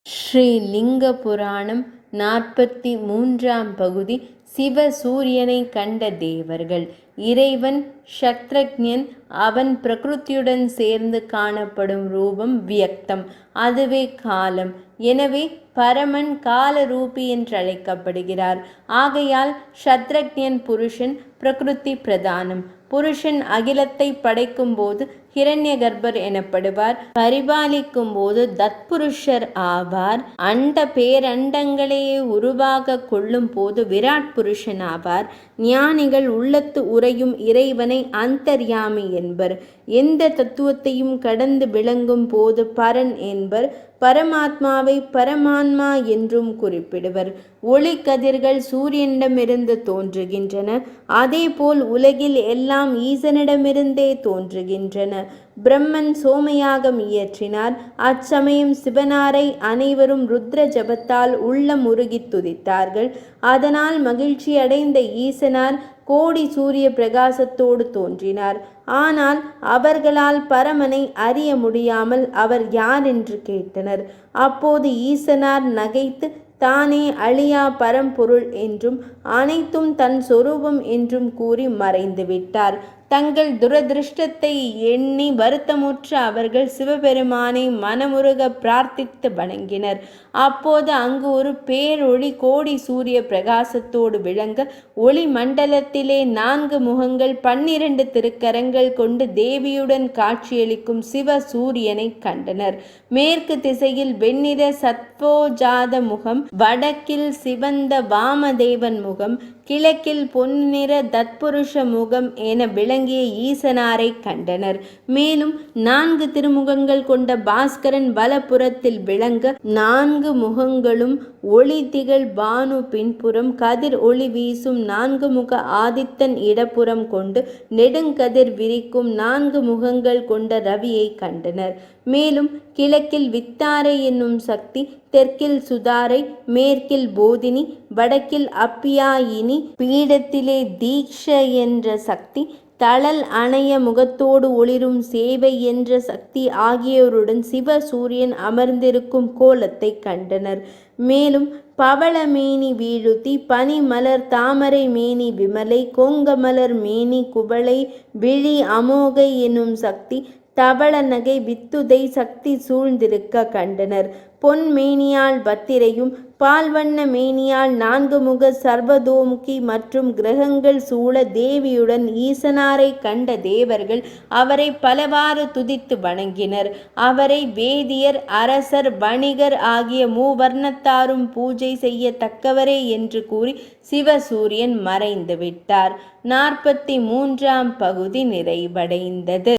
ஸ்ரீலிங்க புராணம் 43ஆம் பகுதி. சிவ சூரியனை கண்ட தேவர்கள். இறைவன் க்ஷத்ரஜன். அவன் பிரகிருதியுடன் சேர்ந்து காணப்படும் ரூபம் வியக்தம், அதுவே காலம். எனவே பரமன் காலரூபி என்றழைக்கப்படுகிறார். ஆகையால் க்ஷத்ரஜன் புருஷன், பிரகிருதி பிரதானம். புருஷன் அகிலத்தை படைக்கும் போது ஹிரண்யகர்பர் எனப்படுவார். பரிபாலிக்கும் போது தத்புருஷர் ஆவார். அண்ட பேரண்டங்களையே உருவாக கொள்ளும் போது விராட் புருஷன் ஆவார். ஞானிகள் உள்ளத்து உறையும் இறைவனை அந்தர்யாமி என்பர். எந்த தத்துவத்தையும் கடந்து விளங்கும் போது பரன் என்பர். பரமாத்மாவை பரமான்மா என்றும் குறிப்பிடுவர். ஒளி கதிர்கள் சூரியனிடமிருந்து தோன்றுகின்றன. அதேபோல் உலகில் எல்லாம் ஈசனிடமிருந்தே தோன்றுகின்றன. பிரம்மன் சோமயாகம் இயற்றினார். அச்சமயம் சிவனாரை அனைவரும் ருத்ர ஜபத்தால் உள்ளம் உருகி துதித்தார்கள். அதனால் மகிழ்ச்சி அடைந்த ஈசனார் கோடி சூரிய பிரகாசத்தோடு தோன்றினார். ஆனால் அவர்களால் பரமனை அறிய முடியாமல் அவர் யார் என்று கேட்டனர். அப்போது ஈசனார் நகைத்து தானே அழியா பரம்பொருள் என்றும் அனைத்தும் தன் சொரூபம் என்றும் கூறி மறைந்து விட்டார். தங்கள் துரதிருஷ்டத்தை எண்ணி வருத்தமுற்ற அவர்கள் சிவபெருமானை மனமுருக பிரார்த்தித்து வணங்கினர். அப்போது அங்கு ஒரு பேரொளி கோடி சூரிய பிரகாசத்தோடு விளங்க, ஒளி மண்டலத்திலே 4 முகங்கள் 12 திருக்கரங்கள் கொண்டு தேவியுடன் காட்சியளிக்கும் சிவ சூரியனை கண்டனர். மேற்கு திசையில் வெண்ணிற சத்வோஜாத முகம், வடக்கில் சிவந்த வாமதேவன் முகம், கிழக்கில் பொன்னிற தத்புருஷ முகம் என விளங்கிய ஈசனாரை கண்டனர். மேலும் 4 திருமுகங்கள் கொண்ட பாஸ்கரன் வலப்புறத்தில் விளங்க, 4 முகங்களும் ஒளி திகழ் பானு பின்புறம், கதிர் ஒளி வீசும் 4 முக ஆதித்தன் இடப்புறம் கொண்டு நெடுங்கதிர் விரிக்கும் 4 முகங்கள் கொண்ட ரவியை கண்டனர். மேலும் கிழக்கில் வித்தாரை என்னும் சக்தி, தெற்கில் சுதாரை, மேற்கில் போதினி, வடக்கில் அப்பியாயினி, பீடத்திலே தீக்ஷ என்ற சக்தி, தழல் அணைய முகத்தோடு ஒளிரும் சேவை என்ற சக்தி ஆகியோருடன் சிவ சூரியன் அமர்ந்திருக்கும் கோலத்தை கண்டனர். மேலும் பவள மேனி வீழுத்தி, பனி மலர் தாமரை மேனி விமலை, கொங்கமலர் மேனி குவளை, விழி அமோகை என்னும் சக்தி, தவள நகை வித்துதை சக்தி சூழ்ந்திருக்க கண்டனர். பொன் மேனியால் பத்திரையும், பால்வண்ண மேனியால் 4 முக சர்வதோமுகி மற்றும் கிரகங்கள் சூழ தேவியுடன் ஈசனாரை கண்ட தேவர்கள் அவரை பலவாறு துதித்து வணங்கினர். அவரை வேதியர், அரசர், வணிகர் ஆகிய மூவர்ணத்தாரும் பூஜை செய்ய தக்கவரே என்று கூறி சிவசூரியன் மறைந்து விட்டார். 43ஆம் பகுதி நிறைவடைந்தது.